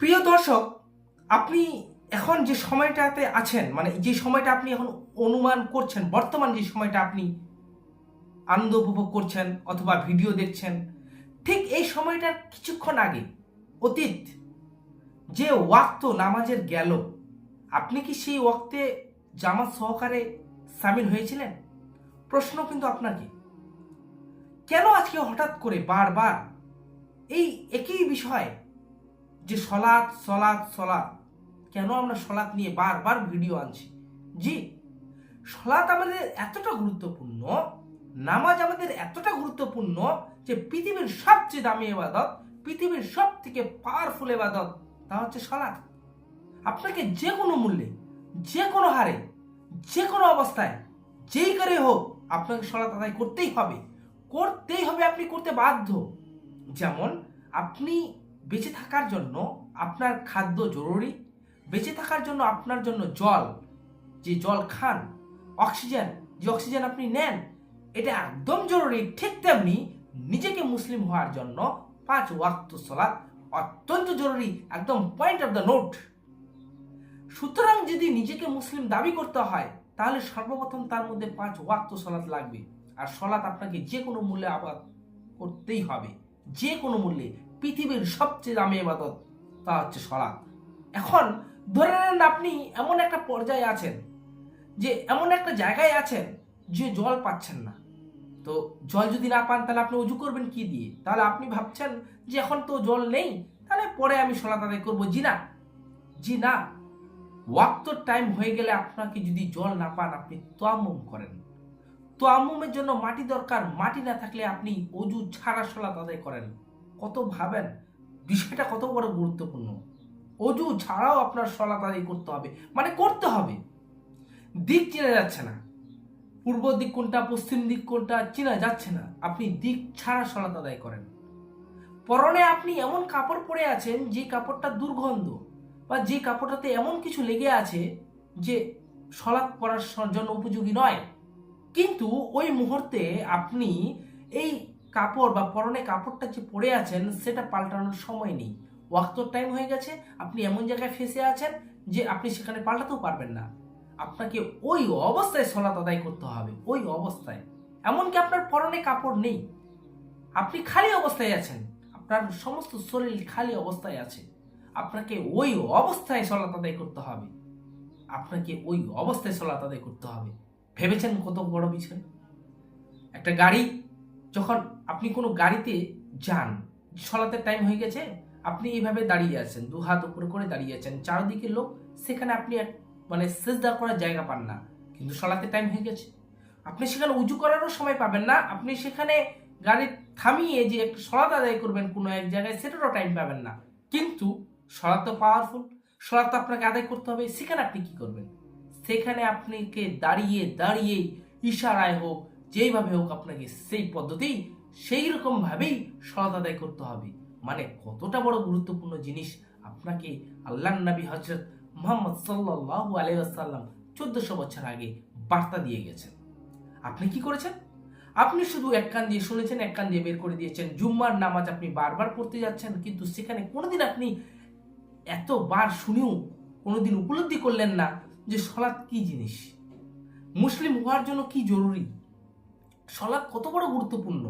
প্রিয় দর্শক, আপনি এখন যে সময়টাতে আছেন, মানে যে সময়টা আপনি এখন অনুমান করছেন, বর্তমান যে সময়টা আপনি আনন্দ উপভোগ করছেন অথবা ভিডিও দেখছেন, ঠিক এই সময়টার কিছুক্ষণ আগে অতীত যে ওয়াক্ত নামাজের গেল, আপনি কি সেই ওয়াক্তে জামাত সহকারে সামিল হয়েছিলেন? প্রশ্ন কিন্তু আপনাকে, কেন আজকে হঠাৎ করে বারবার এই একই বিষয় যে সলাৎ সলাৎ সলাৎ, কেন আমরা সলাৎ নিয়ে বারবার ভিডিও আনছি? জি, সলাৎ আমাদের এতটা গুরুত্বপূর্ণ, নামাজ আমাদের এতটা গুরুত্বপূর্ণ যে পৃথিবীর সবচেয়ে দামি ইবাদত, পৃথিবীর সব থেকে পাওয়ারফুল ইবাদত, তা হচ্ছে সলাৎ। আপনাকে যে কোনো মূল্যে, যে কোনো হারে, যে কোনো অবস্থায়, যেই করে হোক আপনাকে সলাৎ আদায় করতেই হবে, করতেই হবে, আপনি করতে বাধ্য। যেমন আপনি বেঁচে থাকার জন্য আপনার খাদ্য জরুরি, বেঁচে থাকার জন্য আপনার জন্য জল, যে জল খান, অক্সিজেন, যে অক্সিজেন আপনি নেন, এটা একদম জরুরি। ঠিক তেমনি নিজেকে মুসলিম হওয়ার জন্য 5 ওয়াক্ত সালাত অত্যন্ত জরুরি, একদম পয়েন্ট অফ দ্য নোট। সুতরাং যদি নিজেকে মুসলিম দাবি করতে হয়, তাহলে সর্বপ্রথম তার মধ্যে 5 ওয়াক্ত সালাত লাগবে। আর সালাত আপনাকে যে কোনো মূল্যে আবাদ করতেই হবে, যে কোনো মূল্যে। পৃথিবীর সবচেয়ে দামি ইবাদত তা হচ্ছে সালাত। এখন ধরে নেন আপনি এমন একটা পর্যায়ে আছেন, যে এমন একটা জায়গায় আছেন যে জল পাচ্ছেন না। তো জল যদি না পান, তাহলে আপনি অজু করবেন কি দিয়ে? তাহলে আপনি ভাবছেন যে এখন তো জল নেই, তাহলে পরে আমি সালাত আদায় করবো। জি না, জি না। ওয়াক্তর টাইম হয়ে গেলে আপনাকে যদি জল না পান, আপনি তায়াম্মুম করেন। তায়াম্মুমের জন্য মাটি দরকার, মাটি না থাকলে আপনি অজু ছাড়া সালাত আদায় করেন। কত ভাবেন বিষয়টা কত বড় গুরুত্বপূর্ণ। অজু ছাড়াও আপনার সালাত আদায় করতে হবে, মানে করতে হবে। দিক চেনা যাচ্ছে না, পূর্ব দিক কোনটা, পশ্চিম দিক কোনটা চেনা যাচ্ছে না, আপনি দিক ছাড়া সালাত আদায় করেন। পরনে আপনি এমন কাপড় পরে আছেন যে কাপড়টা দুর্গন্ধ, বা যে কাপড়টাতে এমন কিছু লেগে আছে যে সালাত পরার জন্য উপযোগী নয়। কিন্তু ওই মুহূর্তে আপনি এই কাপড় বা পরনে কাপড়টা যে পরে আছেন, সেটা পাল্টানোর সময় নেই। ওয়াক্তর টাইম হয়ে গেছে, আপনি এমন জায়গায় ফেসে আছেন যে আপনি সেখানে পাল্টাতেও পারবেন না। আপনাকে ওই অবস্থায় সালাত আদায় করতে হবে, ওই অবস্থায়। এমনকি আপনার পরনে কাপড় নেই, আপনি খালি অবস্থায় আছেন, আপনার সমস্ত শরীর খালি অবস্থায় আছে, আপনাকে ওই অবস্থায় সালাত আদায় করতে হবে, আপনাকে ওই অবস্থায় সালাত আদায় করতে হবে। ভেবেছেন কত বড় বিষয়? একটা গাড়ি, যখন আপনি কোনো গাড়িতে যান, সালাতের টাইম হয়ে গেছে, আপনি এইভাবে দাঁড়িয়ে আছেন, 2 হাত উপরে করে দাঁড়িয়ে আছেন, চারদিকে লোক, সেখানে আপনি মানে সেজদা করার জায়গা পান না, কিন্তু সালাতের টাইম হয়ে গেছে। আপনি সেখানে উজু করারও সময় পাবেন না, আপনি সেখানে গাড়ি থামিয়ে যে একটু সালাত আদায় করবেন কোনো এক জায়গায়, সেটারও টাইম পাবেন না। কিন্তু সালাত তো পাওয়ারফুল, সালাত তো আপনাকে আদায় করতে হবে। সেখানে আপনি কি করবেন? সেখানে আপনাকে দাঁড়িয়ে দাঁড়িয়ে ইশারায় হোক, যেইভাবে হোক, আপনাকে সেই পদ্ধতি, সেই রকম ভাবেই সালাত আদায় করতে হবে। মানে কতটা বড় গুরুত্বপূর্ণ জিনিস আপনাকে আল্লাহর নবী হযরত মুহাম্মদ সাল্লাল্লাহু আলাইহি ওয়াসাল্লাম 1400 বছর আগে বার্তা দিয়ে গেছেন। আপনি কি করেছেন? আপনি শুধু এক কান দিয়ে শুনেছেন, এক কান দিয়ে বের করে দিয়েছেন। জুম্মার নামাজ আপনি বারবার পড়তে যাচ্ছেন, কিন্তু সেখানে কোনোদিন আপনি এতবার শুনেও কোনোদিন উপলব্ধি করলেন না যে সালাত কি জিনিস, মুসলিম হওয়ার জন্য কি জরুরি, সালাত কত বড় গুরুত্বপূর্ণ।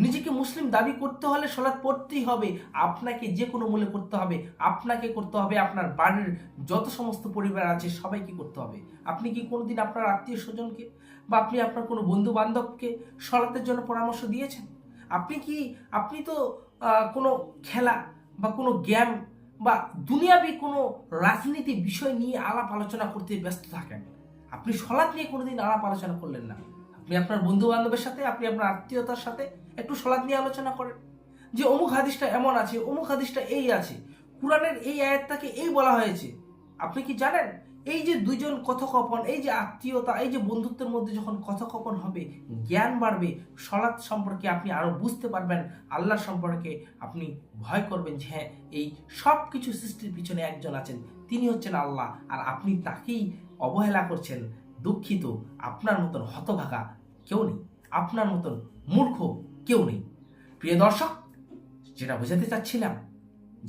নিজেকে মুসলিম দাবি করতে হলে সালাত পড়তেই হবে, আপনাকে যে কোনো মূল্যে করতে হবে, আপনাকে করতে হবে, আপনার বাড়ির যত সমস্ত পরিবার আছে সবাইকে করতে হবে। আপনি কি কোনোদিন আপনার আত্মীয় স্বজনকে বা আপনি আপনার কোনো বন্ধু বান্ধবকে সালাতের জন্য পরামর্শ দিয়েছেন? আপনি তো কোনো খেলা বা কোনো গেম বা দুনিয়াবি কোনো রাজনীতি বিষয় নিয়ে আলাপ আলোচনা করতে ব্যস্ত থাকেন, আপনি সালাত নিয়ে কোনোদিন আলাপ আলোচনা করলেন না। আপনি আপনার বন্ধু বান্ধবের সাথে, আপনি আপনার আত্মীয়তার সাথে একটু সালাত নিয়ে আলোচনা করেন, যে অমুক হাদিসটা এমন আছে, অমুক হাদিসটা এই আছে, কুরআনের এই আয়াতটাকে এই বলা হয়েছে। আপনি কি জানেন, এই যে দুইজন কথোপকথন, এই যে আত্মীয়তা, এই যে বন্ধুত্বের মধ্যে যখন কথোপকথন হবে, জ্ঞান বাড়বে, সালাত সম্পর্কে আপনি আরো বুঝতে পারবেন, আল্লাহ সম্পর্কে আপনি ভয় করবেন যে হ্যাঁ, এই সব কিছু সৃষ্টির পিছনে একজন আছেন, তিনি হচ্ছেন আল্লাহ, আর আপনি তাকেই অবহেলা করছেন। দুঃখিত, আপনার মতন হতভাগা কেউ নেই, আপনার মতন মূর্খ কেউ নেই। প্রিয় দর্শক, যেটা বোঝাতে চাচ্ছিলাম,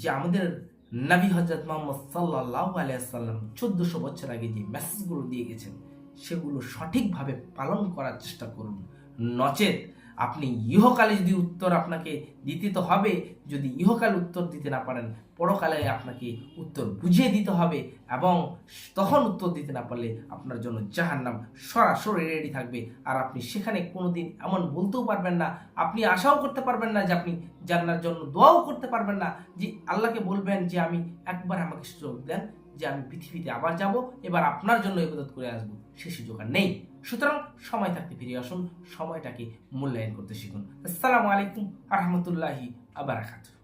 যে আমাদের নবী হযরত মুহাম্মদ সাল্লাল্লাহু আলাইহি সাল্লাম 1400 বছর আগে যে মেসেজগুলো দিয়ে গেছেন সেগুলো সঠিকভাবে পালন করার চেষ্টা করুন। নচেত আপনি ইহকালে যদি উত্তর আপনাকে দিতে তো হবে, যদি ইহকালে উত্তর দিতে না পারেন পরকালে আপনাকে উত্তর বুঝিয়ে দিতে হবে, এবং তখন উত্তর দিতে না পারলে আপনার জন্য জাহান্নাম সরাসরি রেডি থাকবে। আর আপনি সেখানে কোনোদিন এমন বলতেও পারবেন না, আপনি আশাও করতে পারবেন না যে আপনি জান্নার জন্য দোয়াও করতে পারবেন না, যে আল্লাহকে বলবেন যে আমি একবার আমাকে সুযোগ দেন যে আমি পৃথিবীতে আবার যাব, এবার আপনার জন্য ইবাদত করে আসবো, সে সুযোগ আর নেই। সুতরাং সময় থাকতে ফিরে আসুন, সময়টাকে মূল্যায়ন করতে শিখুন। আসসালামু আলাইকুম আ রহমতুল্লাহি আ বারাকাতুহু।